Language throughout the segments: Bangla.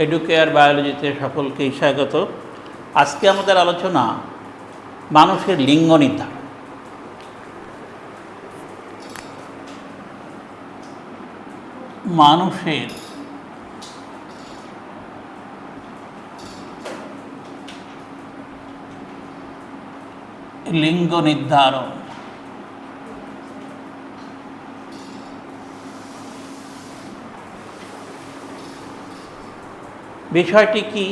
এডুকেয়ার বায়োলজিতে সকলকেই স্বাগত। আজকে আমাদের আলোচনা মানুষের লিঙ্গ নির্ধারণ। মানুষের লিঙ্গ নির্ধারণ। বিষয়টি কি?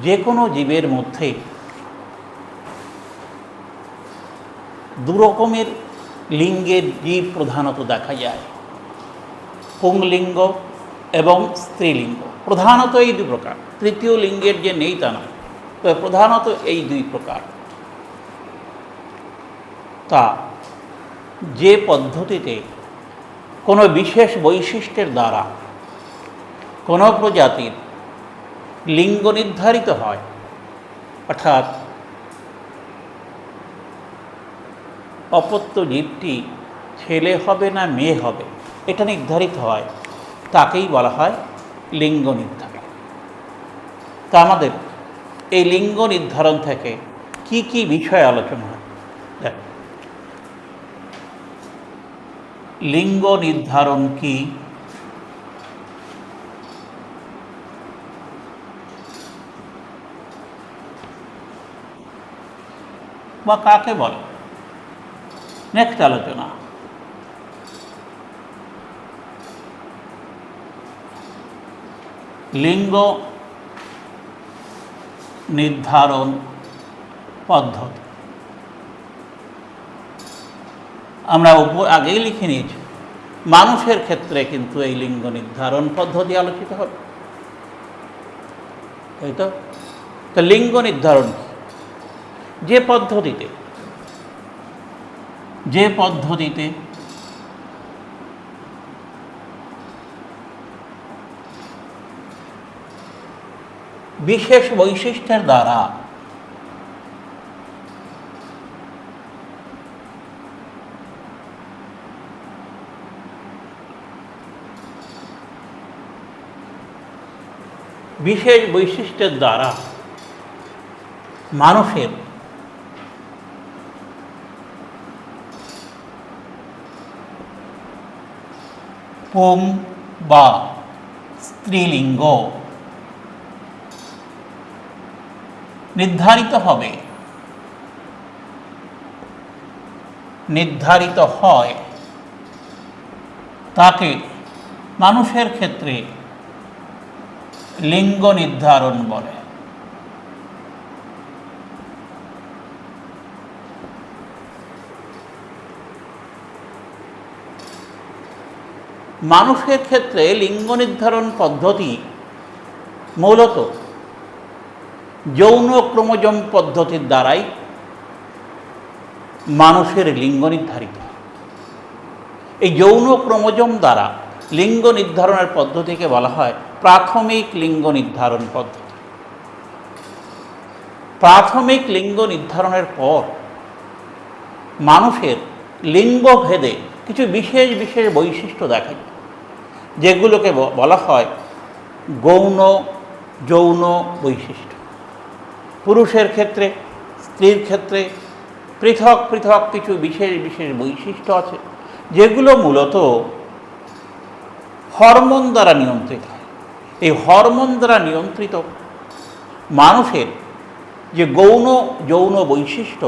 যে কোনো জীবের মধ্যে দু রকমের লিঙ্গের জীব প্রধানত দেখা যায়, পুংলিঙ্গ এবং স্ত্রীলিঙ্গ। প্রধানত এই দুই প্রকার, তৃতীয় লিঙ্গের যে নেই তা নয়, তবে প্রধানত এই দুই প্রকার। তা যে পদ্ধতিতে কোনো বিশেষ বৈশিষ্ট্যের দ্বারা কোনো প্রজাতির লিঙ্গ নির্ধারিত হয়, অর্থাৎ অপত্য জীবটি ছেলে হবে না মেয়ে হবে এটা নির্ধারিত হয়, তাকেই বলা হয় লিঙ্গ নির্ধারণ। তা আমাদের এই লিঙ্গ নির্ধারণ থেকে কি কি বিষয় আলোচনা হয়? লিঙ্গ নির্ধারণ কি? বা কাকে বলে? নেক্সট আলোচনা। লিঙ্গ নির্ধারণ পদ্ধতি। আমরা আগেই লিখে নিয়েছি, মানুষের ক্ষেত্রে কিন্তু এই লিঙ্গ নির্ধারণ পদ্ধতি আলোচিত হবে, তাই তো? তো লিঙ্গ নির্ধারণ যে পদ্ধতিতে বিশেষ বৈশিষ্ট্যের দ্বারা মানুষের পুং বা স্ত্রীলিঙ্গ নির্ধারিত হয়, তাকে মানুষের ক্ষেত্রে লিঙ্গ নির্ধারণ বলে। মানুষের ক্ষেত্রে লিঙ্গ নির্ধারণ পদ্ধতি মূলত যৌন ক্রোমোজোম পদ্ধতির দ্বারাই মানুষের লিঙ্গ নির্ধারিত। এই যৌন ক্রোমোজোম দ্বারা লিঙ্গ নির্ধারণের পদ্ধতিকে বলা হয় প্রাথমিক লিঙ্গ নির্ধারণ পদ্ধতি। প্রাথমিক লিঙ্গ নির্ধারণের পর মানুষের লিঙ্গভেদে কিছু বিশেষ বৈশিষ্ট্য দেখা যায়, যেগুলোকে বলা হয় গৌণ যৌন বৈশিষ্ট্য। পুরুষের ক্ষেত্রে, স্ত্রীর ক্ষেত্রে পৃথক কিছু বিশেষ বৈশিষ্ট্য আছে, যেগুলো মূলত হরমোন দ্বারা নিয়ন্ত্রিত হয়। এই হরমোন দ্বারা নিয়ন্ত্রিত মানুষের যে গৌণ যৌন বৈশিষ্ট্য,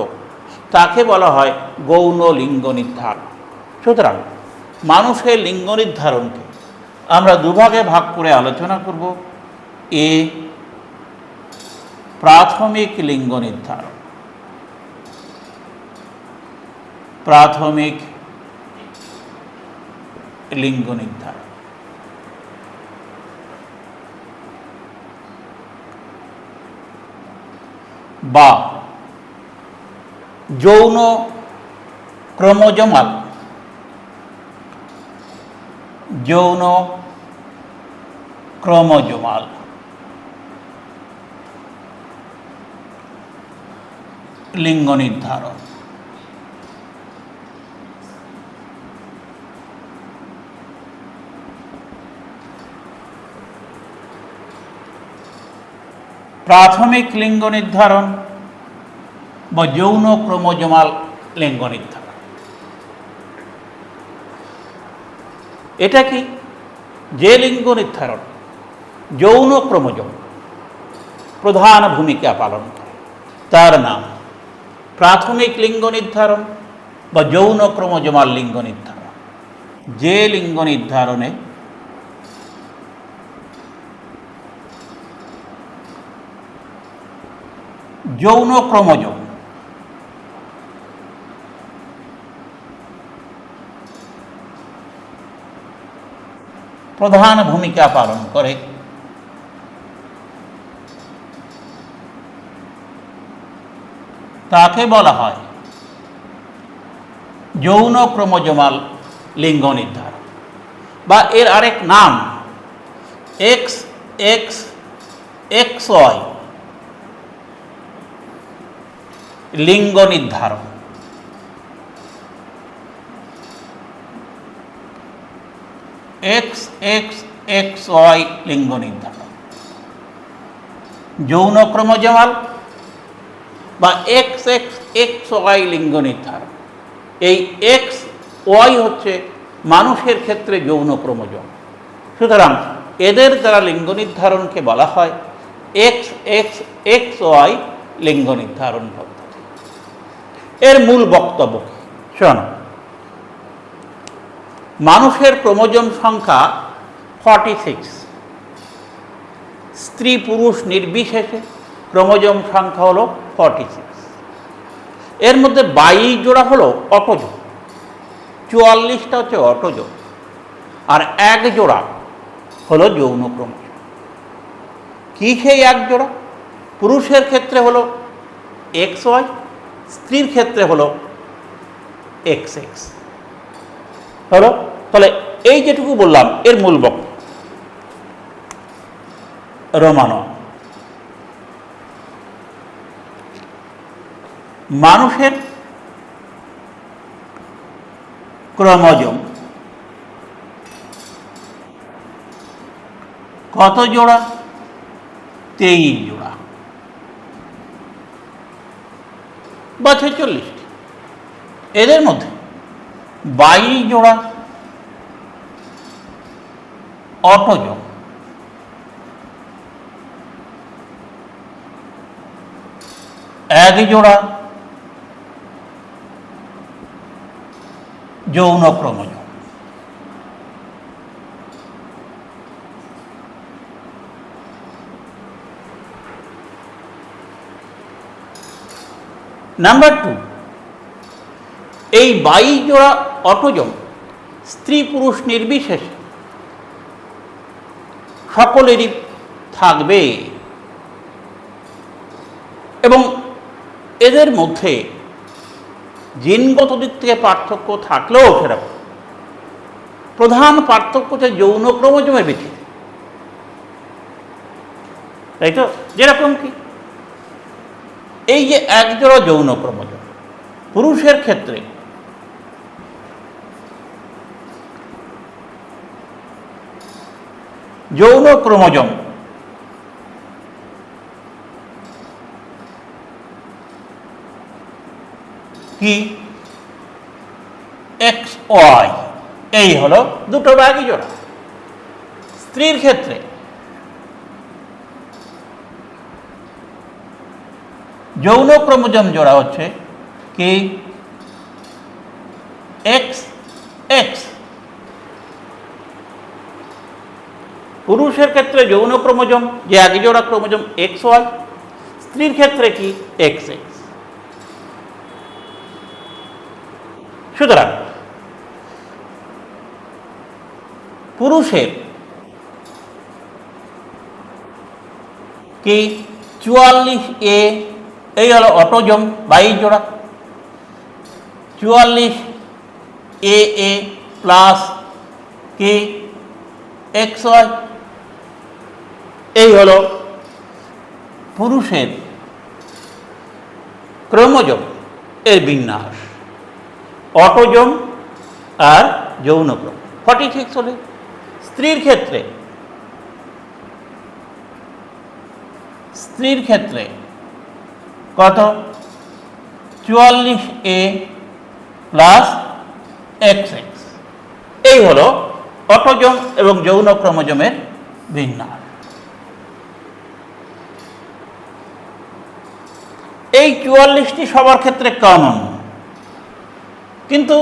তাকে বলা হয় গৌণ লিঙ্গ নির্ধারণ। সুতরাং মানুষের লিঙ্গ নির্ধারণকে আমরা দুভাগে ভাগ করে আলোচনা করব। এ প্রাথমিক লিঙ্গ নির্ধারণ। প্রাথমিক লিঙ্গ নির্ধারণ বা যৌন ক্রোমোজোমাল লিঙ্গ নির্ধারণ। প্রাথমিক লিঙ্গ নির্ধারণ বা যৌন ক্রোমোজোমাল লিঙ্গ নির্ধারণ। এটা কি? যে লিঙ্গ নির্ধারণ যৌন ক্রোমোজোম প্রধান ভূমিকা পালন করে তার নাম প্রাথমিক লিঙ্গ নির্ধারণ বা যৌন ক্রোমোজোমাল লিঙ্গ নির্ধারণ। যে লিঙ্গ নির্ধারণে যৌন ক্রোমোজোম প্রধান ভূমিকা পালন করে তাকে বলা হয় যৌন ক্রোমোজোমাল লিঙ্গ নির্ধারণ, বা এর আরেক নাম XXXY লিঙ্গ নির্ধারণ। XXXY লিঙ্গ নির্ধারণ যৌন ক্রোমোজোমাল বা XXXY লিঙ্গ নির্ধারণ। এই XY হচ্ছে মানুষের ক্ষেত্রে যৌন ক্রোমোজোম, সুতরাং এদের দ্বারা লিঙ্গ নির্ধারণকে বলা হয় XXXY লিঙ্গ নির্ধারণ পদ্ধতি। এর মূল বক্তব্য শোনো, মানুষের ক্রোমোজোম সংখ্যা 46, স্ত্রী পুরুষ নির্বিশেষে ক্রোমোজোম সংখ্যা হলো 46। এর মধ্যে 22 জোড়া হলো অটোজোম, 44টা হচ্ছে অটোজোম, আর 1 জোড়া হলো যৌন ক্রোমোজোম। কী সেই 1 জোড়া? পুরুষের ক্ষেত্রে হলো XY, স্ত্রীর ক্ষেত্রে হলো XX। হলো? তাহলে এই যেটুকু বললাম এর মূল বক্তব্য। রোমানো মানুষের ক্রোমোজোম কত জোড়া? 23 জোড়া বা 46টি। এদের মধ্যে 22 জোড়া অটোজোম, 1 জোড়া যৌন ক্রোমোজোম। নাম্বার 2, এই 22 জোড়া অটোজোম স্ত্রী পুরুষ নির্বিশেষে সকলেরই থাকবে এবং এদের মধ্যে জিনগত দিক থেকে পার্থক্য থাকলেও সেরকম প্রধান পার্থক্য হচ্ছে যৌন ক্রোমোজোমের ভিত্তিতে, তাই তো? যেরকম কি এই যে 1 জোড়া যৌন ক্রোমোজোম পুরুষের ক্ষেত্রে যৌন ক্রোমোজোম কি? XY, এই হলো দুটো 1 জোড়া। স্ত্রীর ক্ষেত্রে যৌন ক্রোমোজোম জোড়া হচ্ছে কি? XX। পুরুষের ক্ষেত্রে যৌন ক্রোমোজোম যে 1 জোড়া ক্রোমোজোম XY, স্ত্রীর ক্ষেত্রে কি? XX। সুতরাং পুরুষের কি 44A, এই হলো অটোজোম 22 জোড়া, 44AA প্লাস কি XY, এই হলো পুরুষের ক্রোমোজোম এর বিন্যাস, অটোজোম আর যৌন ক্রোম। 46 হলে স্ত্রীর ক্ষেত্রে স্ত্রীর ক্ষেত্রে কত? 44A plus XX। এই হলো অটোজোম এবং যৌন ক্রোমোজোমের বিন্যাস। এই 44টি সবার ক্ষেত্রে কমন, কিন্তু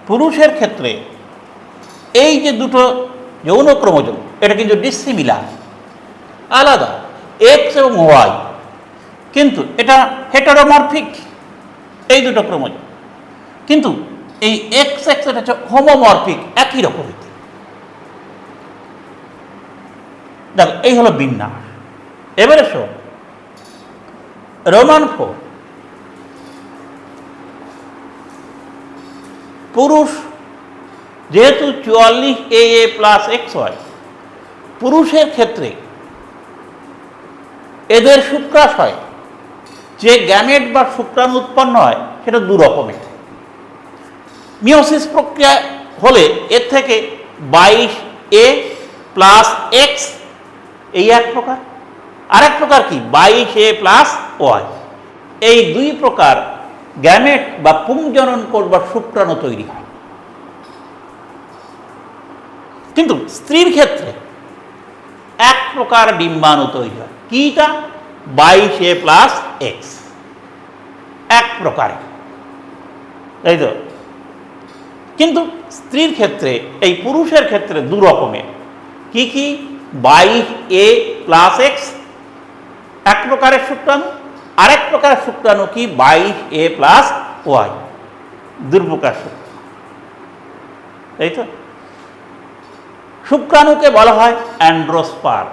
পুরুষের ক্ষেত্রে এই যে দুটো যৌন ক্রোমোজোম এটা কিন্তু ডিসিমিলার, আলাদা, এক্স এবং ওয়াই, কিন্তু এটা হেটারোমরফিক এই দুটো ক্রোমোজোম, কিন্তু এই এক্স এক্স এটা হচ্ছে হোমোমরফিক, একই রকমের। দেখো এই হলো বিন্যাস। এবারে শো রোমান 4, পুরুষ যেহেতু 44AA প্লাস XY, পুরুষের ক্ষেত্রে এদের শুক্রাশ হয়, যে গ্যামেট বা শুক্রাণু উৎপন্ন হয় সেটা দু রকমের। মিওসিস প্রক্রিয়া হলে এর থেকে 22A প্লাস X এই এক প্রকার, আরেক প্রকার কি 22A প্লাস ওয়াই। এই দুই প্রকার গ্যামেট বা পুংজনন করবার শুক্রাণু তৈরি হয়। কিন্তু স্ত্রীর ক্ষেত্রে এক প্রকার ডিম্বাণু তৈরি হয়, কিটা 22A প্লাস এক্স, এক প্রকারে, তাই তো। কিন্তু স্ত্রীর ক্ষেত্রে, এই পুরুষের ক্ষেত্রে দু রকমের, কি কি 22A প্লাস এক্স এক প্রকারের শুক্রাণু, আরেক প্রকারের শুক্রাণু কি 22A প্লাস ওয়াই, দু প্রকার শুক্রাণু, তাই তো। শুক্রাণুকে বলা হয় অ্যান্ড্রোস্পার্ম,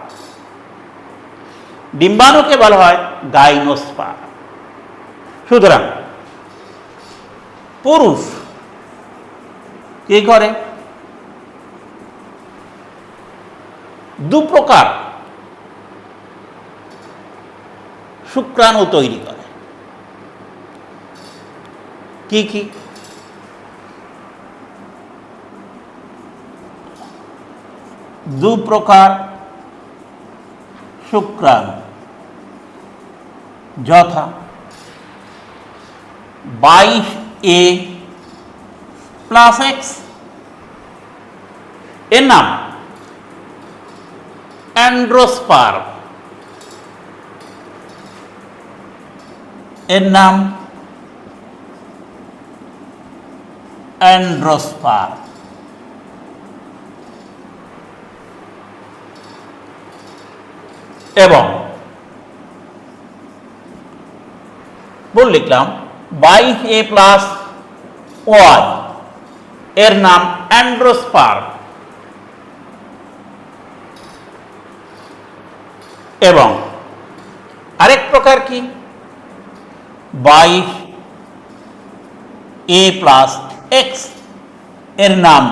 ডিম্বাণুকে বলা হয় গাইনোস্পার্ম। সুতরাং পুরুষ কি করে? দু প্রকার শুক্রাণু তৈরি করে, কি কি? দু প্রকার শুক্রাণু, যথা 22A প্লাস এক্স, এর নাম অ্যান্ড্রোস্পার্ম, এর নাম অ্যান্ড্রোস্পার্ম। এবং বল লিখলাম 22A প্লাস ওয়াই, এর নাম অ্যান্ড্রোস্পার্ম। এবং আরেক প্রকার কি 22A প্লাস এক্স, এর নাম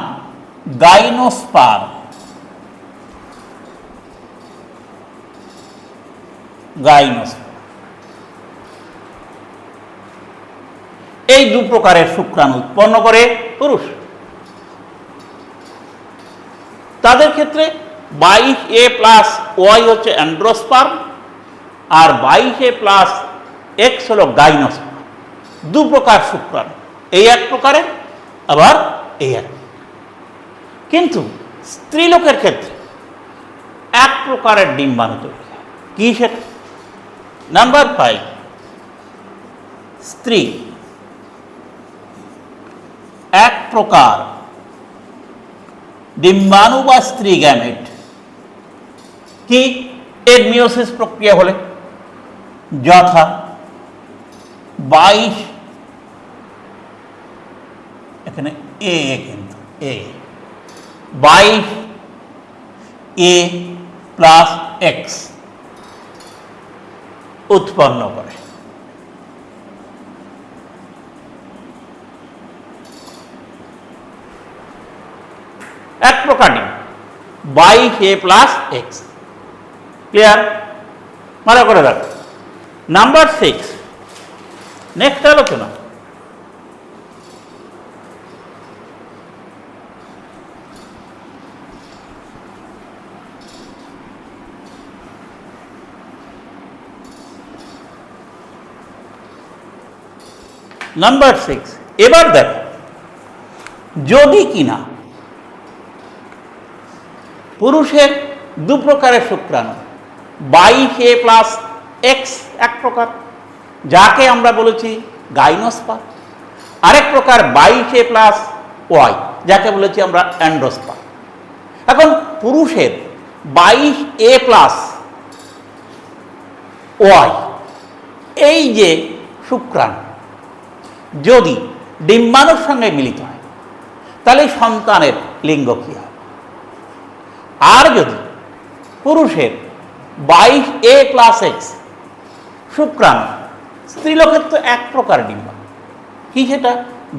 গাইনোস্পার্ম। গাইনোস্পার্ম। এই দু প্রকারের শুক্রাণু উৎপন্ন করে পুরুষ। তাদের ক্ষেত্রে 22A প্লাস ওয়াই হচ্ছে অ্যান্ড্রোস্পার্ম, আর 22A প্লাস এক্স হল গাইনোস্পার্ম। দু প্রকার শুক্রাণু, এই এক প্রকারের, আবার এই এক। কিন্তু স্ত্রীলোকের ক্ষেত্রে এক প্রকারের ডিম্বাণু তৈরি হয়, কি সেটা? নাম্বার 5, স্ত্রী এক প্রকার ডিম্বাণু বা স্ত্রী গ্যামেট, কি? এর মিওসিস প্রক্রিয়া হলে, যথা 22, এখানে এ কিন্তু এ 22A প্লাস এক্স উৎপন্ন করে। এক প্রকার ডিম 22A প্লাস এক্স। ক্লিয়ার? ভালো করে দেখ। নাম্বার 6, নেক্সট আলোচনা। নাম্বার 6, এবার দেখো যদি কিনা পুরুষের দু প্রকারের শুক্রাণু, 22A প্লাস এক্স এক প্রকার, যাকে আমরা বলেছি গাইনোস্পার্ম, আরেক প্রকার 22A প্লাস ওয়াই, যাকে বলেছি আমরা অ্যান্ড্রোস্পার্ম। এখন পুরুষের 22A প্লাস ওয়াই এই যে শুক্রাণু যদি ডিম্বাণুর সঙ্গে মিলিত হয় তাহলে সন্তানের লিঙ্গ কী হয়? আর যদি পুরুষের 22A প্লাস এক্স শুক্রাণু, স্ত্রীলোকের তো এক প্রকার ডিম্বাণু, কি সেটা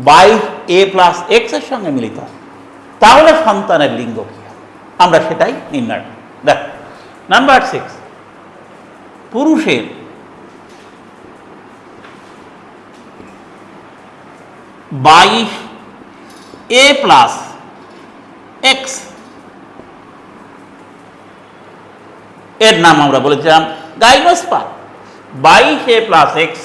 22A প্লাস এক্সের সঙ্গে মিলিত হয়, তাহলে সন্তানের লিঙ্গ কী হয়? আমরা সেটাই নির্ণয় করি। দেখ নাম্বার 6, পুরুষের 22A প্লাস এক্স এর নাম আমরা বলেছিলাম গাইনোস্পার্ম। 22A প্লাস এক্স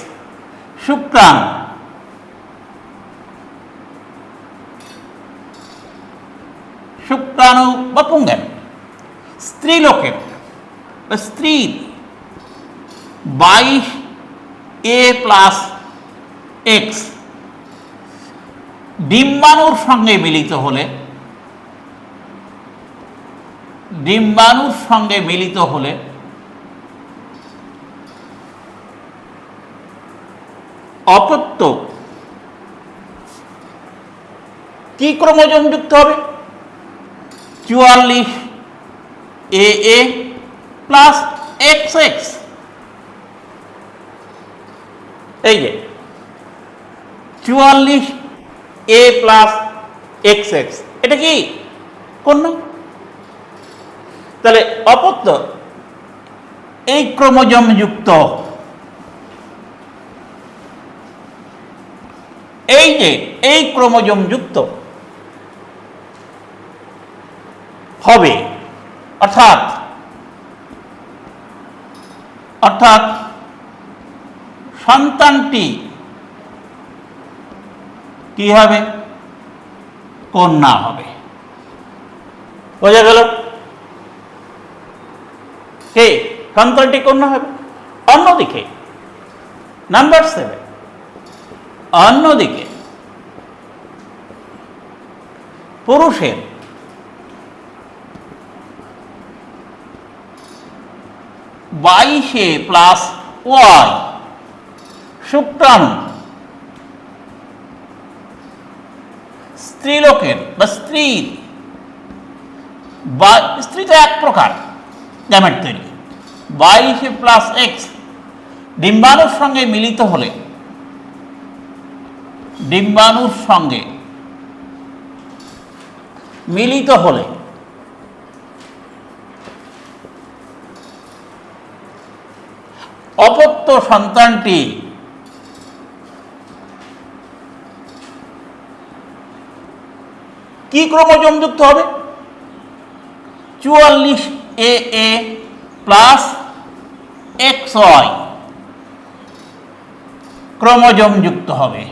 শুক্রাণু বা পুংগাণু, স্ত্রীলোকের বা স্ত্রীর 22A প্লাস এক্স ডিম্বাণুর সঙ্গে মিলিত হলে অপত্য কি ক্রোমোজোম যুক্ত হবে? 44AA plus XX। এই যে 44A প্লাস XX, এটা কি কন্যা? তাহলে অপত্য এই ক্রোমোজোম যুক্ত, এই যে এই ক্রোমোজোম যুক্ত হবে, অর্থাৎ সন্তানটি কি হবে? কন্যা হবে। বোঝা গেল? কে সন্তানটি কন্যা হবে। অন্যদিকে নাম্বার 7, অন্যদিকে পুরুষের 22A প্লাস ওয়াই শুক্রাণু স্ত্রীলোকের বা স্ত্রীর, স্ত্রী তো এক প্রকার গ্যামেট তৈরি, 22A প্লাস এক্স ডিম্বাণুর সঙ্গে মিলিত হলে অপত্য সন্তানটি কি ক্রোমোজোম যুক্ত হবে? 44AA প্লাস XY ক্রোমোজোম যুক্ত হবে,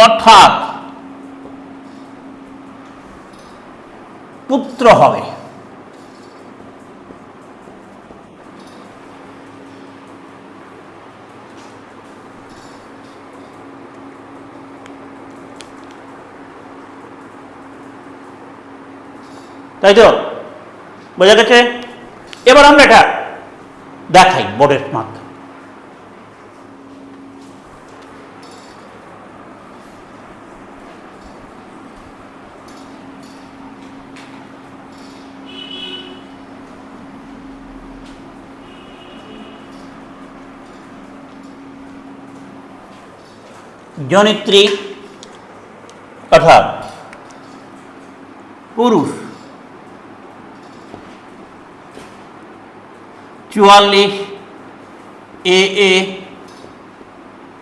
অর্থাৎ পুত্র হবে। তাই তো? বোঝা গেছে? এবার আমরা এটা দেখাই বোর্ডের মাধ্যমে। জনিত্রী অর্থাৎ পুরুষ 44AA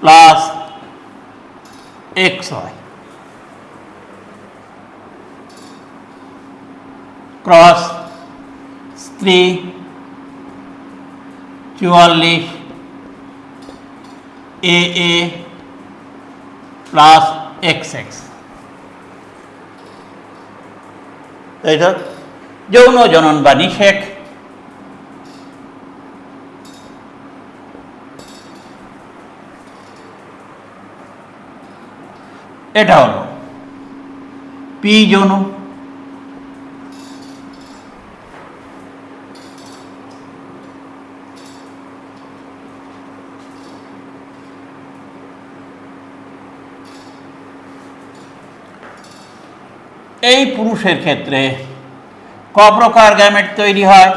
প্লাস XY ক্রস স্ত্রী 44 AA প্লাস XX, তাই তো? যৌন জনন বা নিষেক, এটা হলো পি যৌন। এই পুরুষের ক্ষেত্রে ক প্রকার গ্যামেট তৈরি হয়?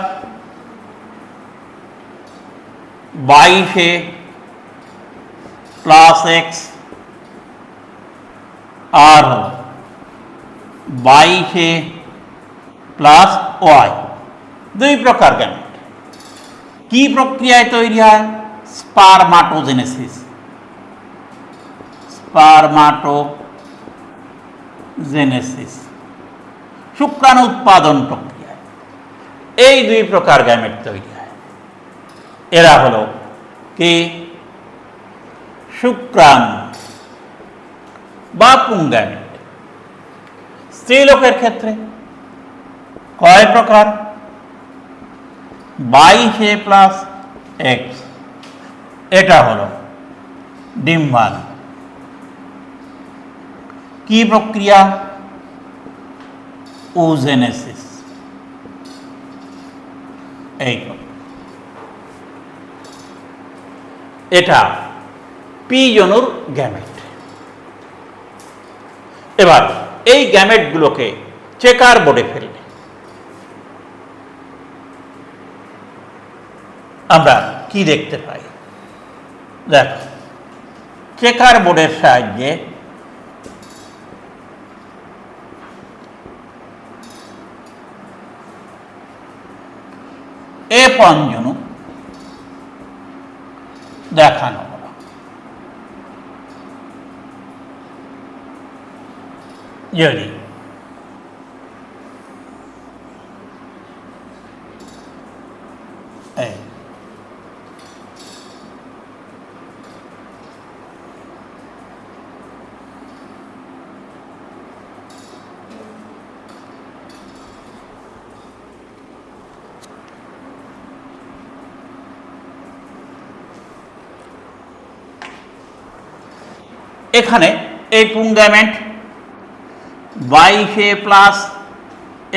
22 প্লাস এক্স আর 22 প্লাস ওয়াই, দুই প্রকার গ্যামেট। কি প্রক্রিয়ায় তৈরি হয়? স্পারমাটোজেনেসিস, স্পারমাটোজেনেসিস, শুক্রাণু উৎপাদন প্রক্রিয়ায় এই দুই প্রকার গ্যামেট তৈরি হয়। এরা হলো কি? শুক্রাণু বা পুংগ্যামেট। স্ত্রীলোকের ক্ষেত্রে কয় প্রকার? 22 প্লাস এক্স, এটা হলো ডিম্বাণু। কি প্রক্রিয়া? ওজেনেসিস। এই এটা পি যৌনর গ্যামেট। এবার এই গ্যামেটগুলোকে চেকার বোর্ডে ফেললে আমরা কি দেখতে পাই? দেখ, চেকার বোর্ডের সাহায্যে F1 যৌন দেখানো হলো। যদি এখানে এই পুংগ্যামেট 22 প্লাস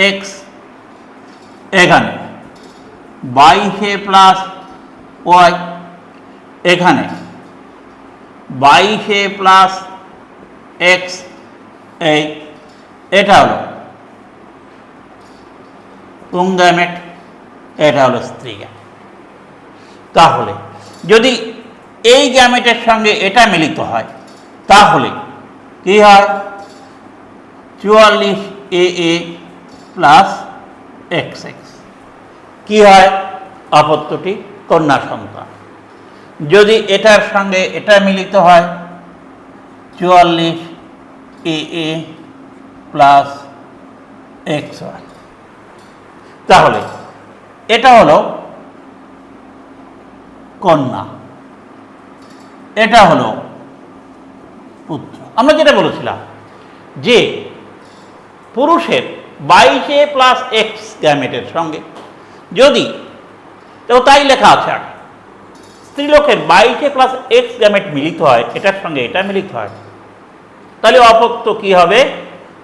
এক্স, এখানে 22 প্লাস ওয়াই, এখানে 22 প্লাস এক্স, এটা হলো পুংগ্যামেট, এটা হলো স্ত্রী গ্যামেট। তাহলে যদি এই গ্যামেটের সঙ্গে এটা মিলিত হয় তাহলে কি হয়? 44 AA প্লাস XX, কি হয়? অপত্যটি কন্যা সন্তান। যদি এটার সঙ্গে এটা মিলিত হয় 44 AA প্লাস XY, তাহলে এটা হলো কন্যা, এটা হলো পুত্র। আমরা যেটা বলেছিলাম যে পুরুষের 22 প্লাস এক্স গ্যামেটের সঙ্গে যদি, তো তাই লেখা আছে আগে, স্ত্রীলোকের 22 প্লাস এক্স গ্যামেট মিলিত হয়, এটার সঙ্গে এটা মিলিত হয়, তাহলে অপত্য কি হবে?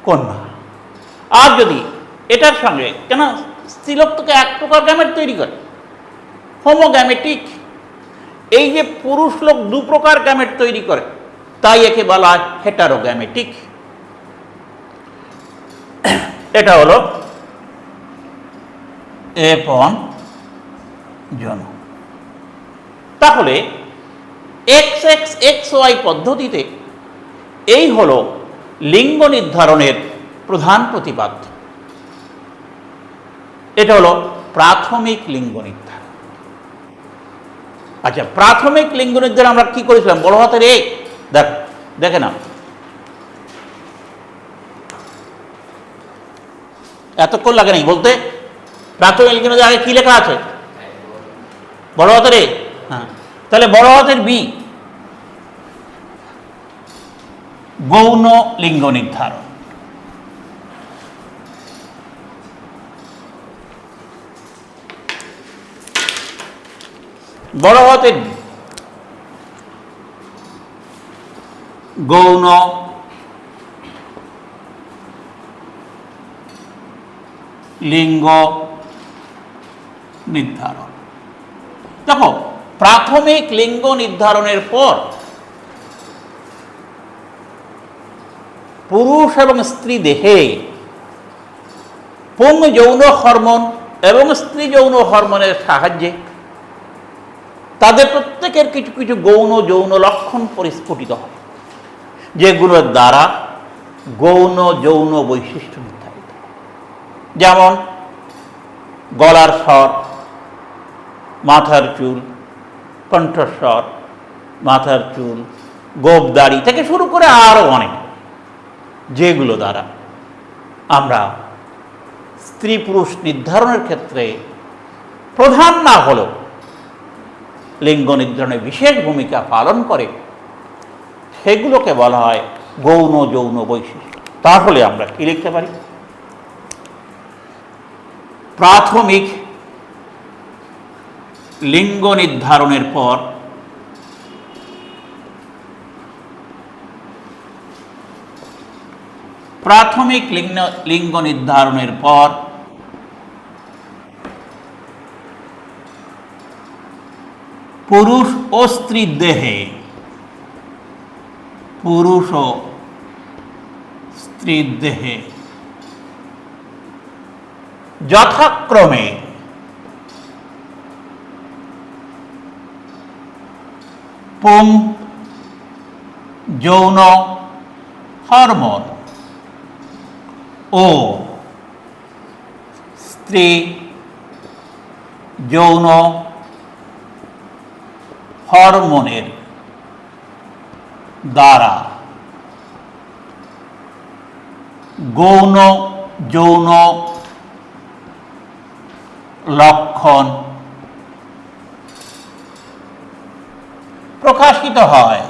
কন্যা। আর যদি এটার সঙ্গে, কেন স্ত্রীলোক তোকে এক প্রকার গ্যামেট তৈরি করে, হোমোগ্যামেটিক, এই যে পুরুষ লোক দু প্রকার গ্যামেট তৈরি করে, তাই একে বলা হয় হেটারোগ্যামেটিক। এটা হলো F1 যৌন। তাহলে XXXY পদ্ধতিতে এই হলো লিঙ্গ নির্ধারণের প্রধান প্রতিপাদ্য। এটা হলো প্রাথমিক লিঙ্গ নির্ধারণ। আচ্ছা, প্রাথমিক লিঙ্গ নির্ধারণ আমরা কি করেছিলাম? বড় হাতের এ, দেখে না, এতক্ষণ লাগে নাই বলতে। প্রাথমিক লিঙ্গ নির্ধারণে আগে কি লেখা আছে? বড় হাতের এ, হ্যাঁ, তাহলে বড় হাতের বি গৌণ লিঙ্গ নির্ধারণ। বড় হাতের বি গৌণ লিঙ্গ নির্ধারণ। দেখো, প্রাথমিক লিঙ্গ নির্ধারণের পর পুরুষ এবং স্ত্রী দেহে পুং যৌন হরমোন এবং স্ত্রী যৌন হরমোনের সাহায্যে তাদের প্রত্যেকের কিছু কিছু গৌণ যৌন লক্ষণ পরিস্ফুটিত হয়, যেগুলোর দ্বারা গৌণ যৌন বৈশিষ্ট্য নির্ধারিত। যেমন গলার স্বর, মাথার চুল, কণ্ঠস্বর, মাথার চুল, গোঁফ দাড়ি থেকে শুরু করে আরও অনেক, যেগুলো দ্বারা আমরা স্ত্রী পুরুষ নির্ধারণের ক্ষেত্রে প্রধান না হলেও লিঙ্গ নির্ধারণে বিশেষ ভূমিকা পালন করে, সেগুলোকে বলা হয় গৌণ যৌন বৈশিষ্ট্য। তাহলে আমরা কি লিখতে পারি? প্রাথমিক লিঙ্গ নির্ধারণের পর লিঙ্গ নির্ধারণের পর পুরুষ ও স্ত্রীর দেহে যথাক্রমে পুং যৌন হরমোন ও স্ত্রী যৌন হরমোনের দ্বারা গৌণ যৌন লক্ষণ প্রকাশিত হয়।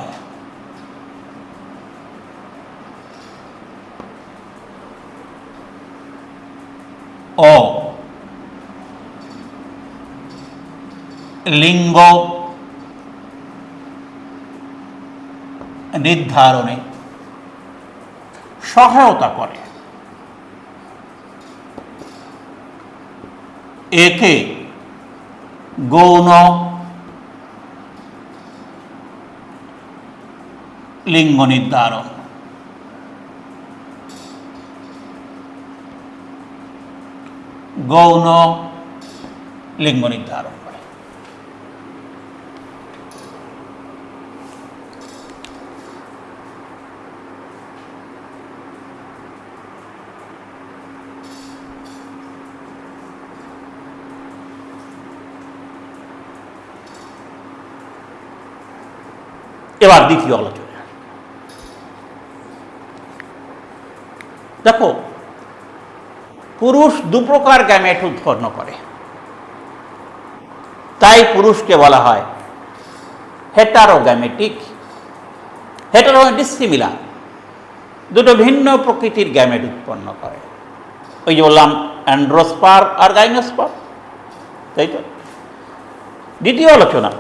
ও লিঙ্গ নির্ধারণে সহায়তা করে। একে গৌণ লিঙ্গ নির্ধারণ, গৌণ লিঙ্গ নির্ধারণ করে। এবার দ্বিতীয় আলোচনা। দেখো, পুরুষ দু প্রকার গ্যামেট উৎপন্ন করে, তাই পুরুষকে বলা হয় হেটারোগ্যামেটিক। হেটারো ডিসিমিলার, দুটো ভিন্ন প্রকৃতির গ্যামেট উৎপন্ন করে। ওই যে বললাম অ্যান্ড্রোস্পার আর গাইনোস্পার, তাই তো। দ্বিতীয় আলোচনা,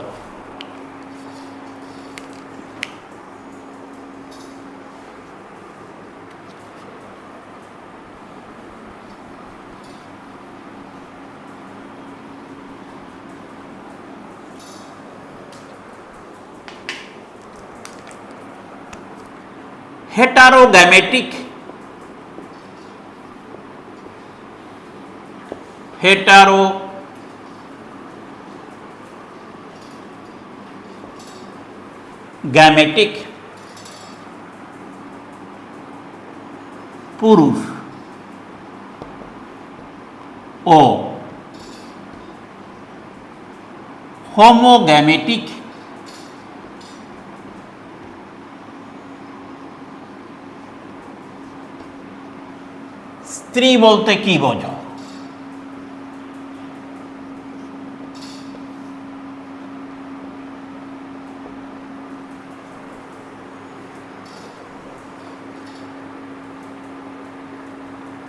হেটারোগ্যামেটিক পুরুষ ও হোমোগ্যামেটিক স্ত্রী বলতে কি বোঝো?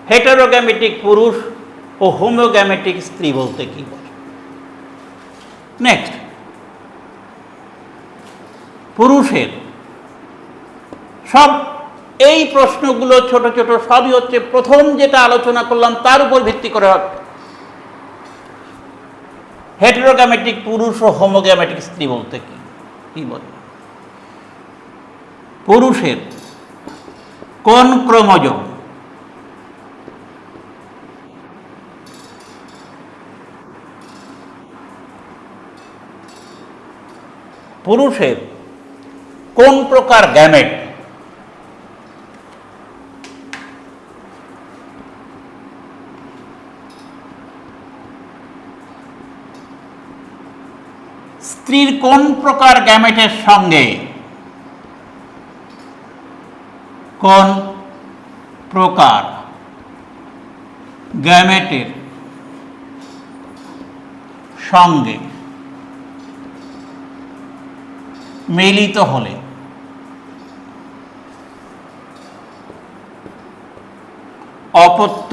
হেটারোগ্যামেটিক পুরুষ ও হোমোগ্যামেটিক স্ত্রী বলতে কি বলে? নেক্সট, পুরুষের সব এই প্রশ্নগুলো ছোট ছোট সবই হচ্ছে প্রথম যেটা আলোচনা করলাম তার উপর ভিত্তি করে হেটারোগ্যামেটিক পুরুষ ও হোমোগ্যামেটিক স্ত্রী বলতে কি বলে? পুরুষের কোন ক্রোমোজোম পুরুষের কোন প্রকার গ্যামেট স্ত্রীর কোন প্রকার গ্যামেটের সঙ্গে কোন প্রকার গ্যামেটের সঙ্গে মিলিত হলে অপত্য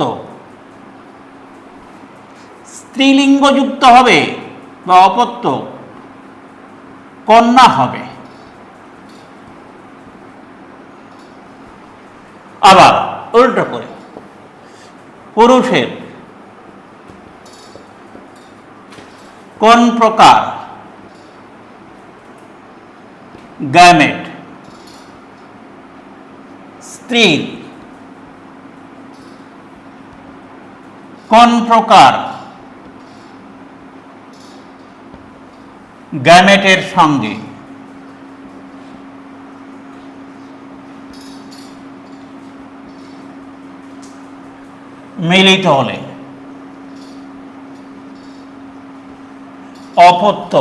স্ত্রীলিঙ্গযুক্ত হবে বা অপত্য কন্যা হবে। আবার উল্টো করে, পুরুষের কোন প্রকার গ্যামেট স্ত্রীর কোন প্রকার গ্যামেটের সঙ্গে মিলিত হলে অপত্য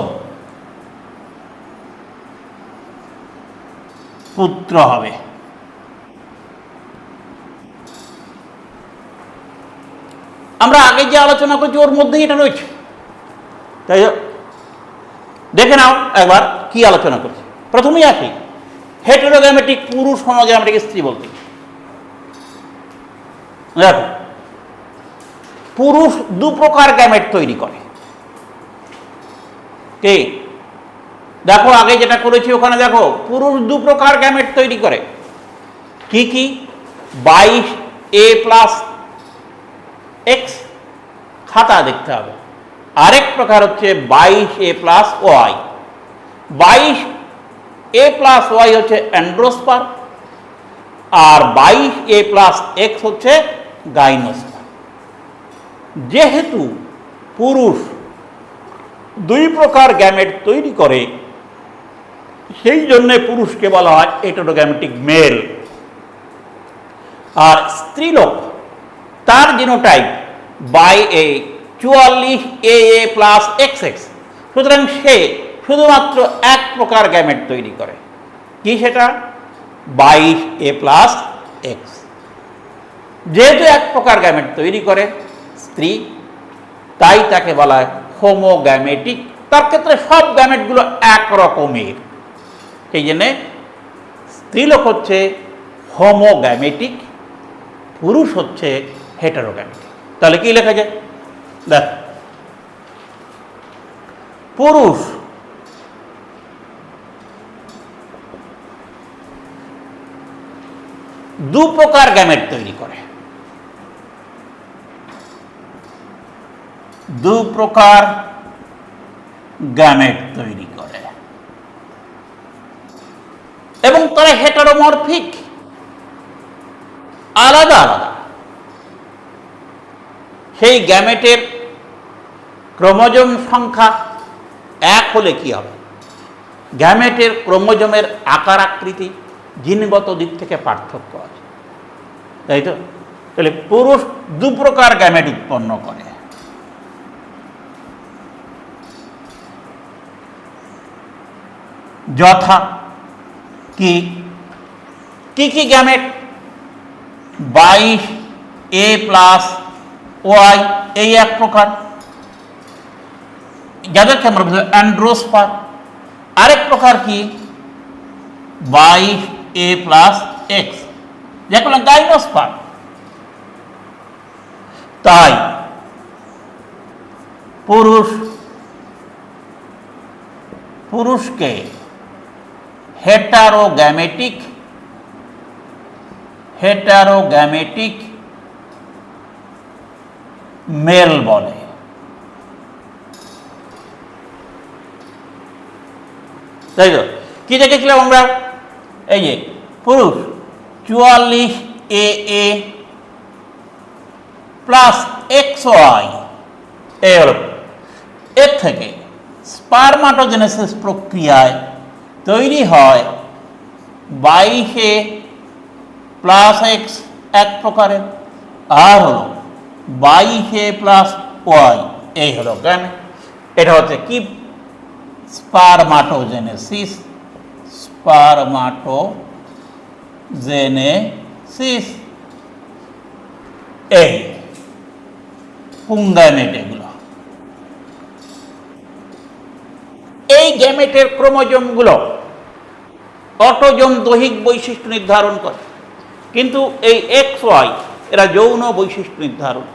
পুত্র হবে। আমরা আগে যে আলোচনা করছি ওর মধ্যেই এটা রয়েছে, তাই দেখে নাও একবার কি আলোচনা করছি। প্রথমেই আসি হেটারোগ্যামেটিক পুরুষ হোমোগ্যামেটিক স্ত্রী বলতে। দেখো, পুরুষ দু প্রকার গ্যামেট তৈরি করে। কে? দেখো আগে যেটা করেছি ওখানে দেখো, পুরুষ দু প্রকার গ্যামেট তৈরি করে। কি কি? 22A+X, খাতা দেখতে হবে। আরেক প্রকার হচ্ছে 22A+Y। 22A+Y হচ্ছে অ্যান্ড্রোস্পার, আর 22A+X হচ্ছে গাইনোস্পার। যেহেতু পুরুষ দুই প্রকার গ্যামেট তৈরি করে, সেই জন্য পুরুষকে বলা হয় হেটারোগ্যামেটিক মেল। আর স্ত্রীলোক তার জিনোটাইপ 44AA+XX, সুতরাং সে শুধুমাত্র এক প্রকার গ্যামেট তৈরি করে। কি সেটা? 22A+X। যেহেতু এক প্রকার গ্যামেট তৈরি করে স্ত্রী, তাই তাকে বলা হয় হোমোগ্যামেটিক। তার ক্ষেত্রে সব গ্যামেটগুলো একরকমের, সেই জন্যে স্ত্রীলোক হচ্ছে হোমোগ্যামেটিক, পুরুষ হচ্ছে হেটারোগ্যামেটিক। তাহলে কি লেখা যায়? দেখ, পুরুষ দু প্রকার গ্যামেট তৈরি করে। দু প্রকার গ্যামেট তৈরি করে এবং তারা হেটারোমরফিক, আলাদা আলাদা। সেই গ্যামেটের ক্রোমোজোম সংখ্যা এক হলে কি হবে? গ্যামেটের ক্রোমোজোমের আকার আকৃতি জিনগত দিক থেকে পার্থক্য আছে, তাই তো? তাহলে পুরুষ দু প্রকার গ্যামেট উৎপন্ন করে। যথা কি কি গ্যামেট? 22A+Y এই এক প্রকার, যাদেরকে আমরা অ্যান্ড্রোস্পার। আরেক প্রকার কি? 22A+X, যাকে বলে গাইনোস্পার। তাই পুরুষকে হেটারোগ্যামেটিক মেল বলে। তাই তো কি দেখেছিলাম আমরা? এই যে পুরুষ 44 AA প্লাস XY, এই হল এর থেকে স্পারমাটোজেনেসিস প্রক্রিয়ায় তৈরি হয় 22A প্লাস X এক প্রকারের, আর হলো 22A প্লাস Y, এই হলো কেন? এটা হচ্ছে কি? স্পারমাটোজেনেসিস। এই পুংগ্যামেট, এগুলো এই গ্যামেটের ক্রোমোজোমগুলো অটোজোম দৈহিক বৈশিষ্ট্য নির্ধারণ করে, কিন্তু এই XY এরা যৌন বৈশিষ্ট্য নির্ধারণ,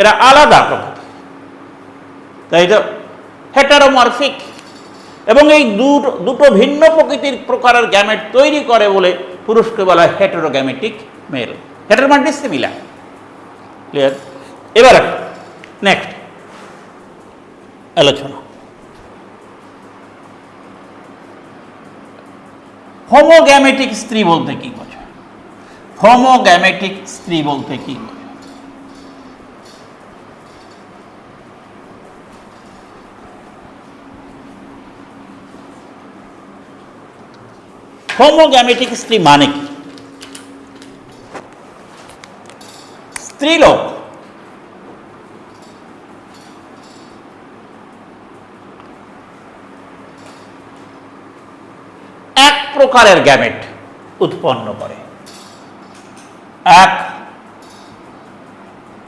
এরা আলাদা প্রকৃতি, তাই তো হেটারোমরফিক। এবং এই দুটো ভিন্ন প্রকৃতির প্রকারের গ্যামেট তৈরি করে বলে পুরুষকে বলা হয় হেটারোগ্যামেটিক মেল। হেটারো মানে সিমিলার, ক্লিয়ার? এবার নেক্সট আলোচনা, হোমোগ্যামেটিক স্ত্রী বলতে কি বোঝায়? হোমোগ্যামেটিক স্ত্রী বলতে কি বোঝায়? হোমোগ্যামেটিক স্ত্রী মানে কি? স্ত্রীলোক এক প্রকারের গ্যামেট উৎপন্ন করে, এক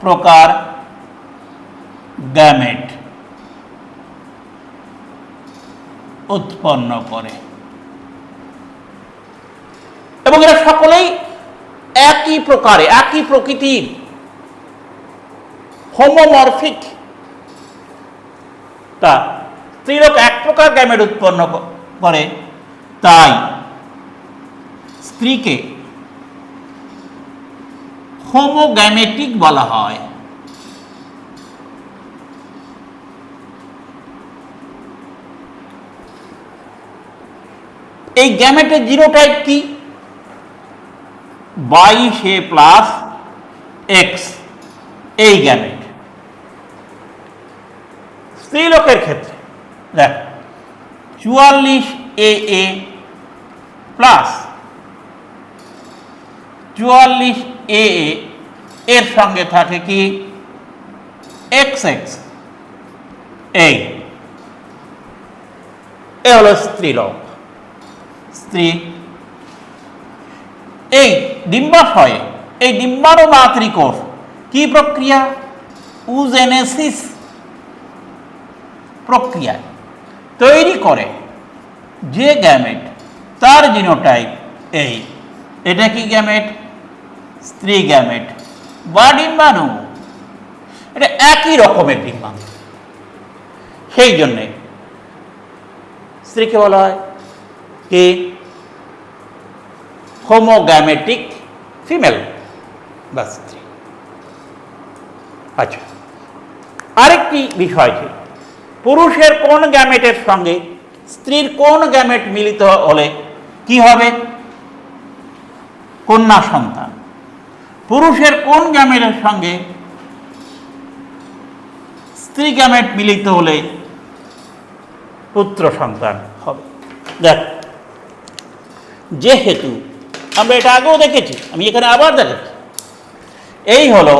প্রকার গ্যামেট উৎপন্ন করে, এবং এরা সকলেই একই প্রকারে, একই প্রকৃতির, হোমোমরফিক। তা স্ত্রীলোক এক প্রকার গ্যামেট উৎপন্ন করে, তাই স্ত্রীকে হোমোগ্যামেটিক বলা হয়। এই গ্যামেটের জিনোটাইপ কি? 22A প্লাস X, এই গ্যামেট। স্ত্রীলোকের ক্ষেত্রে দেখ 44AA প্লাস 44AA এর সঙ্গে থাকে কি XX, এই হলো স্ত্রীলোক, স্ত্রী। এই ডিম্বাশয়ে, এই ডিম্বাণু মাতৃকোষ কি প্রক্রিয়া? উজেনেসিস প্রক্রিয়ায় তৈরি করে যে গ্যামেট, তার জিনোটাইপ এই। এটা কি গ্যামেট? স্ত্রী গ্যামেট বা ডিম্বাণু। এটা একই রকমের ডিম্বাণু, সেই জন্যে স্ত্রীকে বলা হয় কি হোমোগ্যামেটিক ফিমেল বা স্ত্রী। আচ্ছা, আরেকটি বিষয় ছিল, পুরুষের কোন গ্যামেটের সঙ্গে স্ত্রীর কোন গ্যামেট মিলিত হলে কি হবে? কন্যা সন্তান। পুরুষের কোন গ্যামেটের সঙ্গে স্ত্রী গ্যামেট মিলিত হলে পুত্র সন্তান হবে। দেখ, যেহেতু আমরা এটা আগেও দেখেছি, আমি এখানে আবার দেখাচ্ছি, এই হলো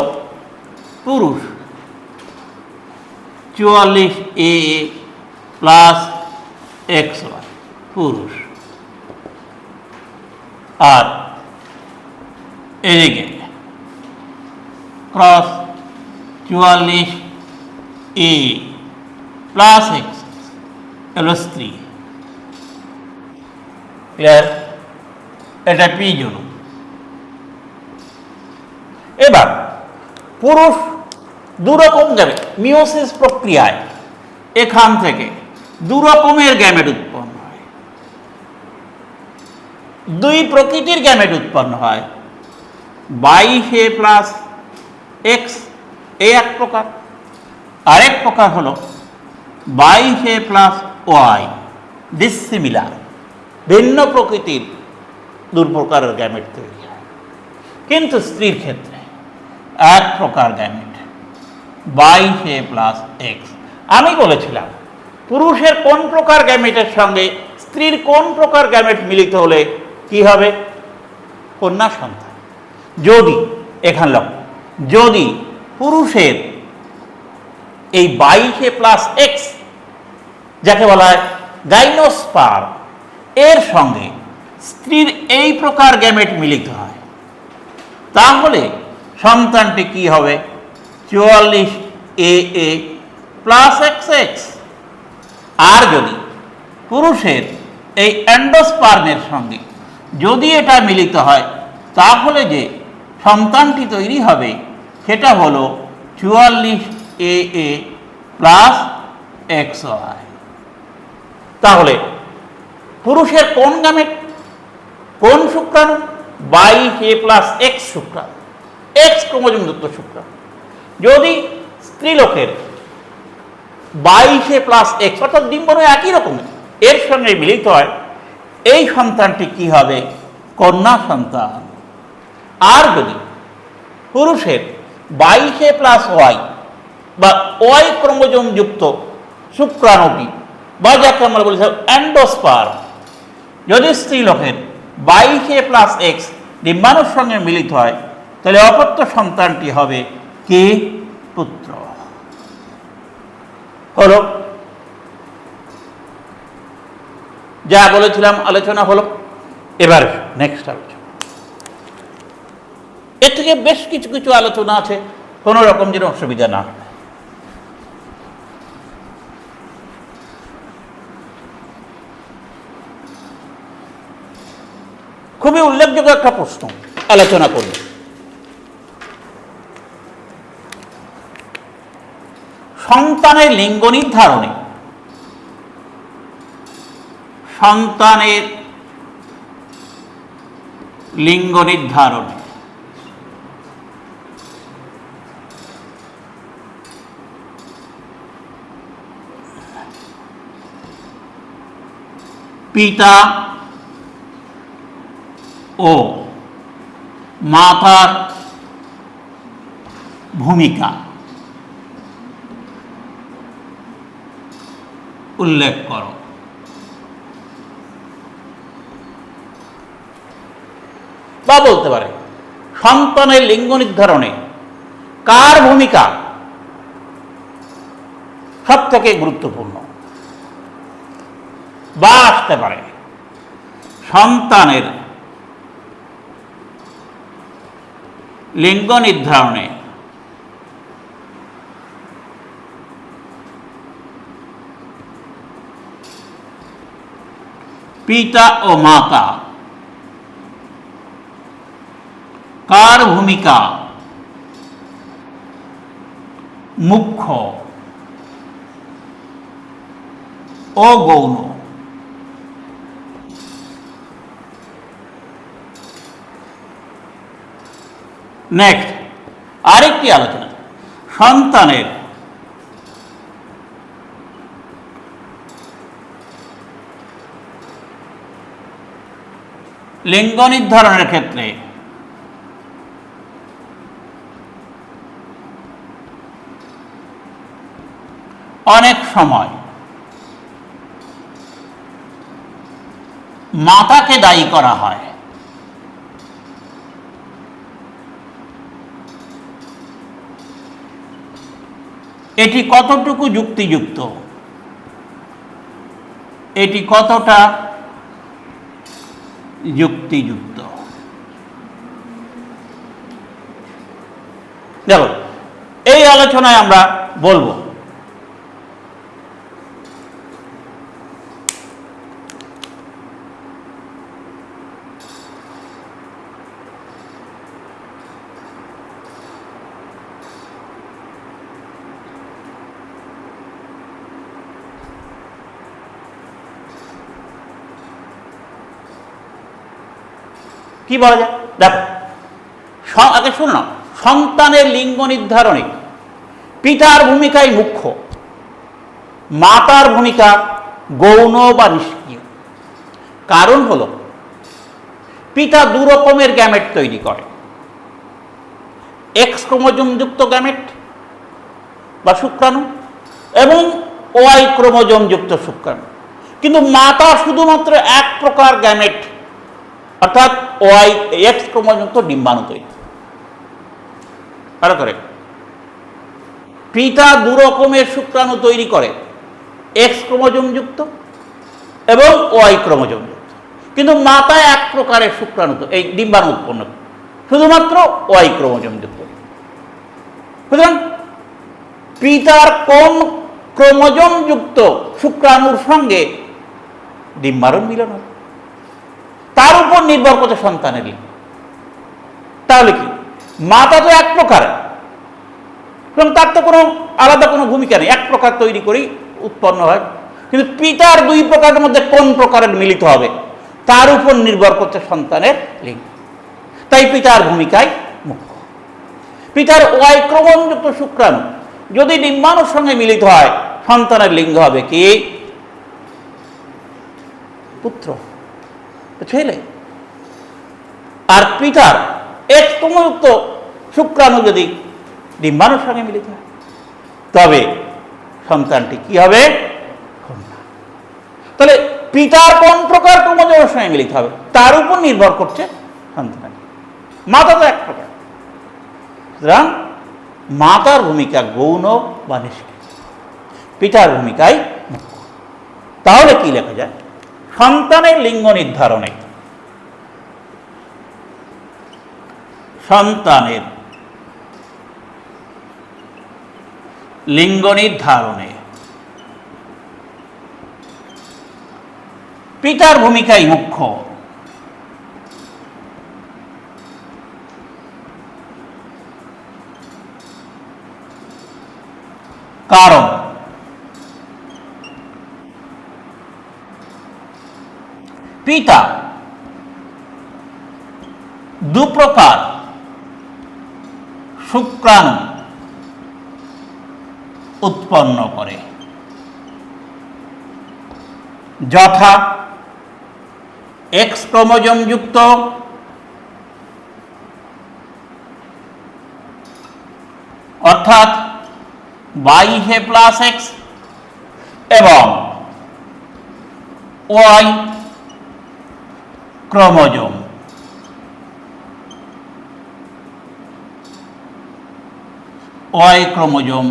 পুরুষ 44AA প্লাস XY, পুরুষ। আর এদিকে ক্রস 44A প্লাস X হলো স্ত্রী, ক্লিয়ার? এটা পি জন্য। এবার পুরুষ দুরকম গ্যামেট, মিওসিস প্রক্রিয়ায় এখান থেকে দুরকমের গ্যামেট উৎপন্ন হয়, দুই প্রকৃতির গ্যামেট উৎপন্ন হয়। 22A প্লাস এক্স এই এক প্রকার, আরেক প্রকার হলো 22A প্লাস ওয়াই, ডিসিমিলার, ভিন্ন প্রকৃতির দুই প্রকারের গ্যামেট তৈরি হয়। কিন্তু স্ত্রীর ক্ষেত্রে এক প্রকার গ্যামেট 22A প্লাস এক্স। আমি বলেছিলাম পুরুষের কোন প্রকার গ্যামেটের সঙ্গে স্ত্রীর কোন প্রকার গ্যামেট মিলিত হলে কি হবে? কন্যা সন্তান। যদি এখান লক্ষ্য, যদি পুরুষের এই 22A প্লাস এক্স যাকে বলা হয় গাইনোস্পার্ম এর সঙ্গে স্ত্রীর এই প্রকার গ্যামেট মিলিত হয়, তাহলে সন্তানটি কি হবে? 44AA plus XX। আর যদি পুরুষের এই অ্যান্ডোস্পার্মের সঙ্গে যদি এটা মিলিত হয়, তাহলে যে সন্তানটি তৈরি হবে সেটা হলো 44AA প্লাস XY। তাহলে পুরুষের কোন গ্যামেট, কোন শুক্রাণু? 22A প্লাস এক্স শুক্রাণু, এক্স ক্রোমোজোমযুক্ত শুক্রাণু। যদি স্ত্রীলোকের 22A প্লাস এক্স অর্থাৎ ডিম্বাণু একই রকমের এর সঙ্গে মিলিত হয়, এই সন্তানটি কি হবে? কন্যা সন্তান। আর যদি পুরুষের 22A প্লাস ওয়াই বা ওয়াই ক্রোমোজোম যুক্ত শুক্রাণুটি বা যাকে আমরা বলেছিলাম অ্যান্ডোস্পার্ম, যদি স্ত্রীলোকের 22A প্লাস এক্স ডিম্বাণুর সঙ্গে মিলিত হয়, তাহলে অপত্য সন্তানটি হবে কি? পুত্র। হলো যা বলেছিলাম আলোচনা হলো। এবার নেক্সট আলোচনা, এর থেকে বেশ কিছু কিছু আলোচনা আছে, কোনো রকম যেন অসুবিধা না হয়। খুবই উল্লেখযোগ্য একটা প্রশ্ন আলোচনা করব। সন্তানের লিঙ্গ নির্ধারণে, সন্তানের লিঙ্গ নির্ধারণে পিতা ও মাতার ভূমিকা উল্লেখ করো। বা বলতে পারে সন্তানের লিঙ্গ নির্ধারণে কার ভূমিকা সব থেকে গুরুত্বপূর্ণ। বা আসতে পারে সন্তানের লিঙ্গ নির্ধারণে পিতা ও মাতা কার ভূমিকা মুখ্য ও গৌণ। নেক্সট আরেকটি আলোচনা, সন্তানের লিঙ্গ নির্ধারণের ক্ষেত্রে অনেক সময় মাতাকে দায়ী করা হয়। এটি কতটুকু যুক্তিযুক্ত, এটি কতটা যুক্তিযুক্ত? দেখো এই আলোচনায় আমরা বলবো কি বলা যায়? দেখো, আগে শুনো, সন্তানের লিঙ্গ নির্ধারণে পিতার ভূমিকাই মুখ্য, মাতার ভূমিকা গৌণ বা নিষ্ক্রিয়। কারণ হল পিতা দু রকমের গ্যামেট তৈরি করে, এক্স ক্রোমোজোমযুক্ত গ্যামেট বা শুক্রাণু এবং ওয়াই ক্রোমোজোমযুক্ত শুক্রাণু। কিন্তু মাতা শুধুমাত্র এক প্রকার গ্যামেট অর্থাৎ ওয়াই এক্স ক্রোমোজোমযুক্ত ডিম্বাণু তৈরি করে। পিতা দু রকমের শুক্রাণু তৈরি করে, এক্স ক্রোমোজোমযুক্ত এবং ওয়াই ক্রোমোজোমযুক্ত। কিন্তু মাতা এক প্রকারের শুক্রাণু এই ডিম্বাণু উৎপন্ন করে, শুধুমাত্র ওয়াই ক্রোমোজোমযুক্ত। সুতরাং পিতার কোন ক্রোমোজোমযুক্ত শুক্রাণুর সঙ্গে ডিম্বাণুর মিলন হবে তার উপর নির্ভর করছে সন্তানের লিঙ্গ। তাহলে কি, মাতা তো এক প্রকার, এবং তার তো কোনো আলাদা কোনো ভূমিকা নেই, এক প্রকার তৈরি করেই উৎপন্ন হয়। কিন্তু পিতার দুই প্রকারের মধ্যে কোন প্রকারের মিলিত হবে তার উপর নির্ভর করছে সন্তানের লিঙ্গ। তাই পিতার ভূমিকায় মুখ্য। পিতার ওয়াই ক্রোমোজোমযুক্ত শুক্রাণু যদি ডিম্বাণুর সঙ্গে মিলিত হয়, সন্তানের লিঙ্গ হবে কি? পুত্র, ছেলে। আর পিতার এক্স ক্রোমোজোমযুক্ত শুক্রাণু যদি ডিম্বাণুর সঙ্গে মিলিত হয়, তবে সন্তানটি কি হবে? কন্যা। তাহলে পিতার কোন প্রকার ক্রোমোজোমের সঙ্গে মিলিত হবে তার উপর নির্ভর করছে সন্তান। মাতা তো এক প্রকার, সুতরাং মাতার ভূমিকা গৌণ বা নিষ্ক্রিয়, পিতার ভূমিকায় মুখ্য। তাহলে কি লেখা যায়? সন্তানের লিঙ্গ নির্ধারণে সন্তানের লিঙ্গ নির্ধারণে পিতার ভূমিকাই মুখ্য। কারণ পিতা দু প্রকার শুক্রাণু উৎপন্ন করে, যথা এক্স ক্রোমোজোমযুক্ত অর্থাৎ Y+X এবং ওয়াই ক্রোমোজোম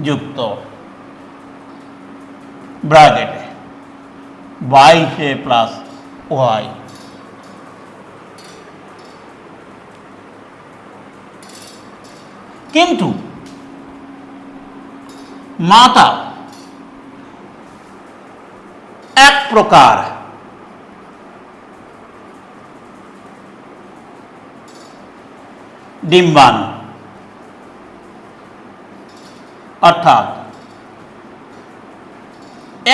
যুক্ত ব্র্যাকেটে Y+Y। কিন্তু মাতা এক প্রকার ডিম্বাণু অর্থাৎ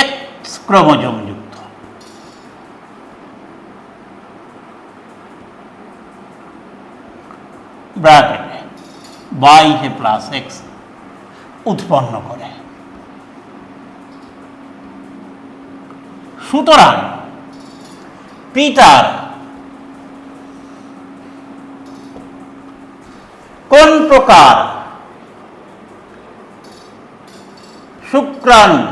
এক্স ক্রোমোজোম যুক্ত। ব্র্যাকেটে Y+X উৎপন্ন করে। সুতরাং পিতার কোন প্রকার শুক্রাণু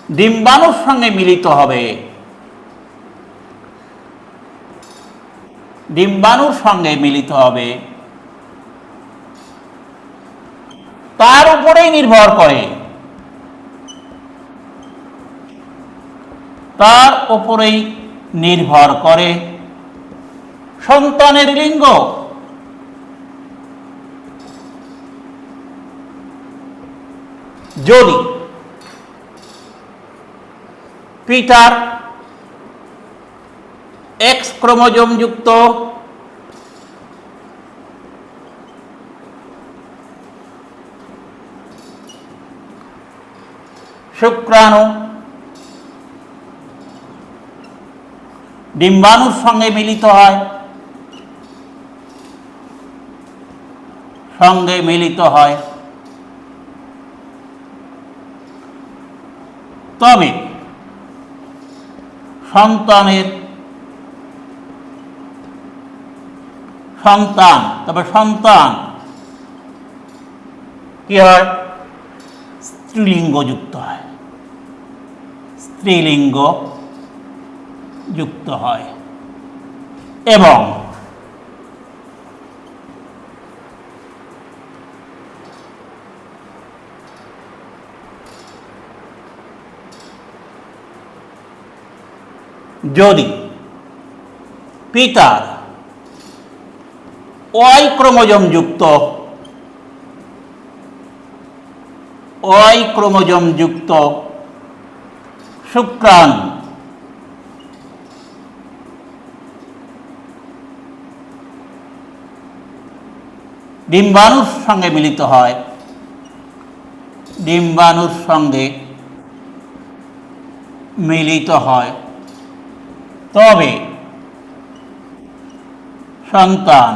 ডিম্বাণুর সঙ্গে মিলিত হবে, তার উপরেই নির্ভর করে, সন্তানের লিঙ্গ। যদি পিতার এক্স ক্রোমোজোম যুক্ত শুক্রাণু ডিম্বাণুর সঙ্গে মিলিত হয় তবে সন্তান কি হয়? স্ত্রীলিঙ্গ যুক্ত হয় এবং যদি পিতার ওয়াই ক্রোমোজোম যুক্ত শুক্রাণু ডিম্বাণুর সঙ্গে মিলিত হয় তবে সন্তান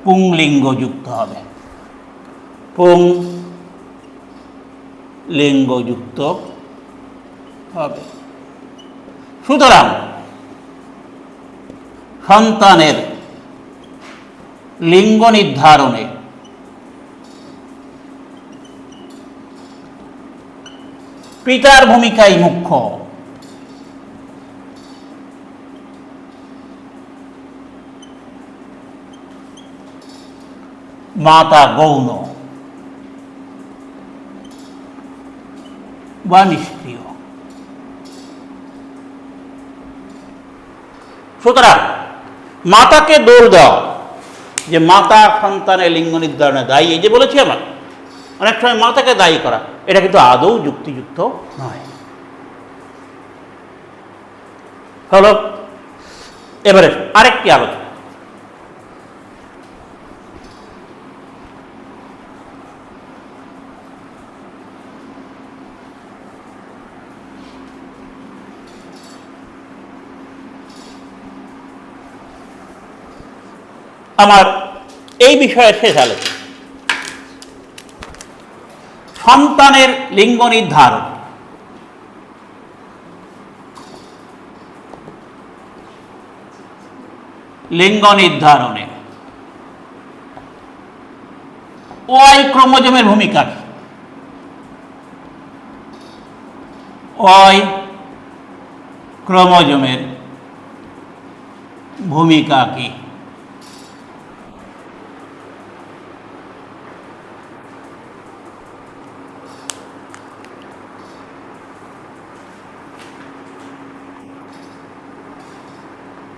পুংলিঙ্গযুক্ত হবে। সুতরাং সন্তানের লিঙ্গ নির্ধারণে পিতার ভূমিকাই মুখ্য। মাতা গৌণ বা নিষ্ক্রিয়। সুতরাং মাতাকে দোষ দেওয়া যে মাতা সন্তানের লিঙ্গ নির্ধারণে দায়ী, এই যে বলেছি আমরা অনেক সময় মাতাকে দায়ী করা, এটা কিন্তু আদৌ যুক্তিযুক্ত নয়। হলো এবারে আরেকটি আলোচনা। আমার এই বিষয়ে শেষ আলোচনা সন্তানের লিঙ্গ নির্ধারণ। ওয়াই ক্রোমোজোমের ভূমিকা কি? ওয়াই ক্রোমোজোমের ভূমিকা কি?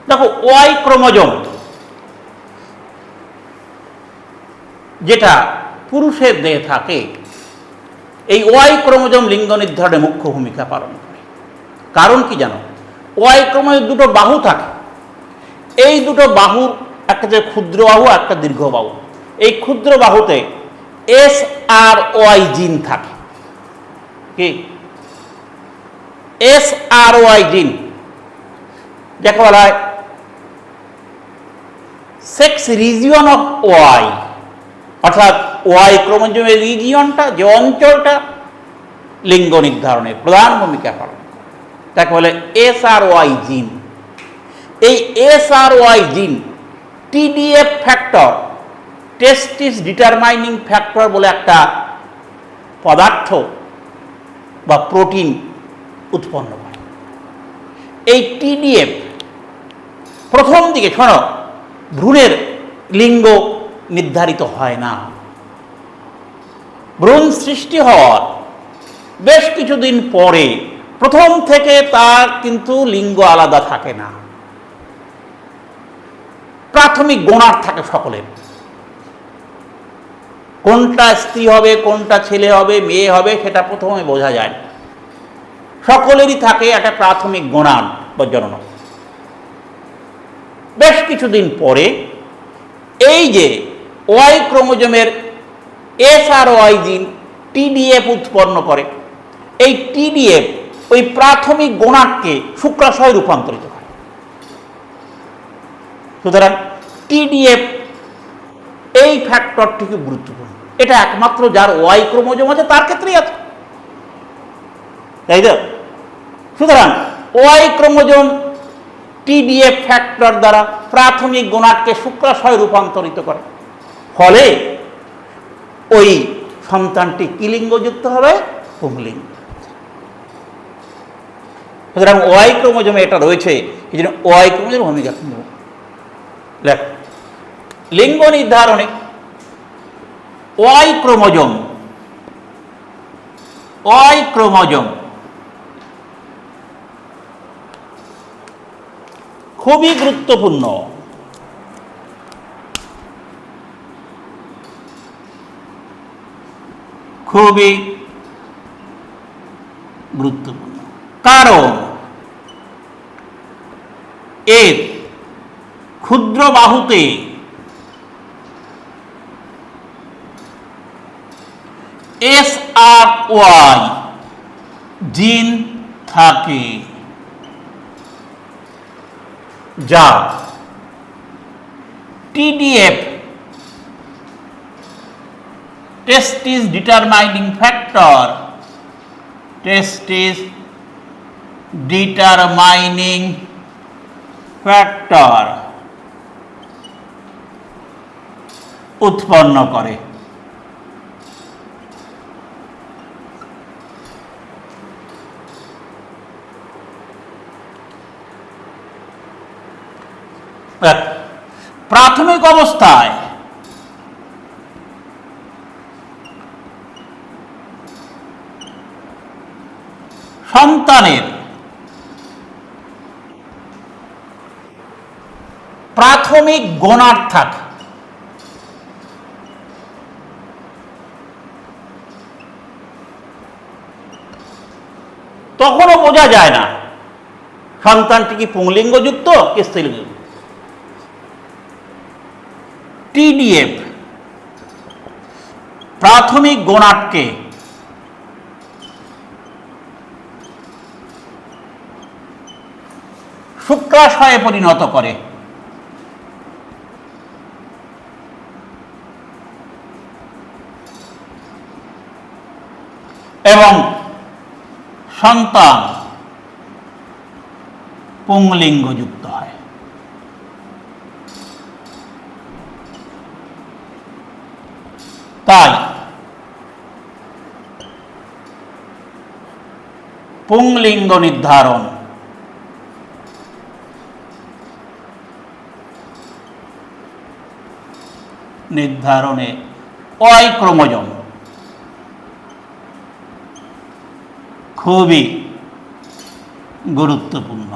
দেখো, ওয়াই ক্রোমোজোম যেটা পুরুষের দেহে থাকে, এই ওয়াই ক্রোমোজোম লিঙ্গ নির্ধারণে মুখ্য ভূমিকা পালন করে। কারণ কি জানো? ওয়াই ক্রোমোজোম দুটো বাহু থাকে, এই দুটো বাহুর একটা যে ক্ষুদ্র বাহু, একটা দীর্ঘ বাহু। এই ক্ষুদ্র বাহুতে SRY জিন থাকে। কি SRY জিন যাকে বলা হয় সেক্স রিজিয়ন অফ ওয়াই, অর্থাৎ ওয়াই ক্রোমোজোমের রিজিয়নটা, যে অঞ্চলটা লিঙ্গ নির্ধারণে প্রধান ভূমিকা পালন করে, তাকে বলে SRY জিন। এই SRY জিন TDF ফ্যাক্টর, টেস্টিস ডিটারমাইনিং ফ্যাক্টর বলে একটা পদার্থ বা প্রোটিন উৎপন্ন করে। এই TDF প্রথম দিকে, শোনো, ভ্রূণের লিঙ্গ নির্ধারিত হয় না। ভ্রূণ সৃষ্টি হওয়ার বেশ কিছুদিন পরে প্রথম থেকে তার কিন্তু লিঙ্গ আলাদা থাকে না, প্রাথমিক গোনার থাকে সকলের। কোনটা স্ত্রী হবে, কোনটা ছেলে হবে, মেয়ে হবে, সেটা প্রথমে বোঝা যায় না। সকলেরই থাকে একটা প্রাথমিক গোনান বা জনন। বেশ কিছুদিন পরে এই যে ওয়াই ক্রোমোজোমের SRY জিন টিডিএফ উৎপন্ন করে। এই টিডিএফ ওই প্রাথমিক গোনাডকে শুক্রাশয়ে রূপান্তরিত করে। সুতরাং টিডিএফ এই ফ্যাক্টরটি খুব গুরুত্বপূর্ণ। এটা একমাত্র যার ওয়াই ক্রোমোজোম আছে তার ক্ষেত্রেই আছে, তাই তো? সুতরাং ওয়াই ক্রোমোজোম টিডিএফ ফ্যাক্টর দ্বারা প্রাথমিক গোনাডকে শুক্রাশয়ে রূপান্তরিত করে, ফলে ওই সন্তানটি কি লিঙ্গযুক্ত হবে? পুংলিঙ্গ। সুতরাং ওয়াই ক্রোমোজোমে এটা রয়েছে, এই জন্য ওয়াই ক্রোমোজোম ভূমিকা লেখ। লিঙ্গ নির্ধারণে ওয়াই ক্রোমোজোম খুবই গুরুত্বপূর্ণ। খুবই গুরুত্বপূর্ণ, কারণ এর ক্ষুদ্র বাহুতে SRY জিন থাকে, যা TDF টেস্টিস ডিটারমাইনিং ফ্যাক্টর উৎপন্ন করে। প্রাথমিক অবস্থায় সন্তানের প্রাথমিক গোনাড থাকে, তখনও বোঝা যায় না সন্তানটি কি পুংলিঙ্গযুক্ত কি স্ত্রীলিঙ্গ। টিডিএফ প্রাথমিক গোনাডকে শুক্রাশয়ে পরিণত করে এবং সন্তান পুংলিঙ্গযুক্ত হয়। তাই পুংলিঙ্গ নির্ধারণে ওয়াই ক্রোমোজোম খুবই গুরুত্বপূর্ণ।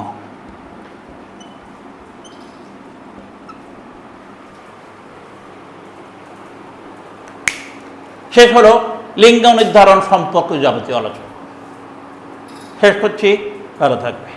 শেষ হলো লিঙ্গ নির্ধারণ সম্পর্কে যাবতীয় আলোচনা। শেষ করছি, ভালো থাকবে।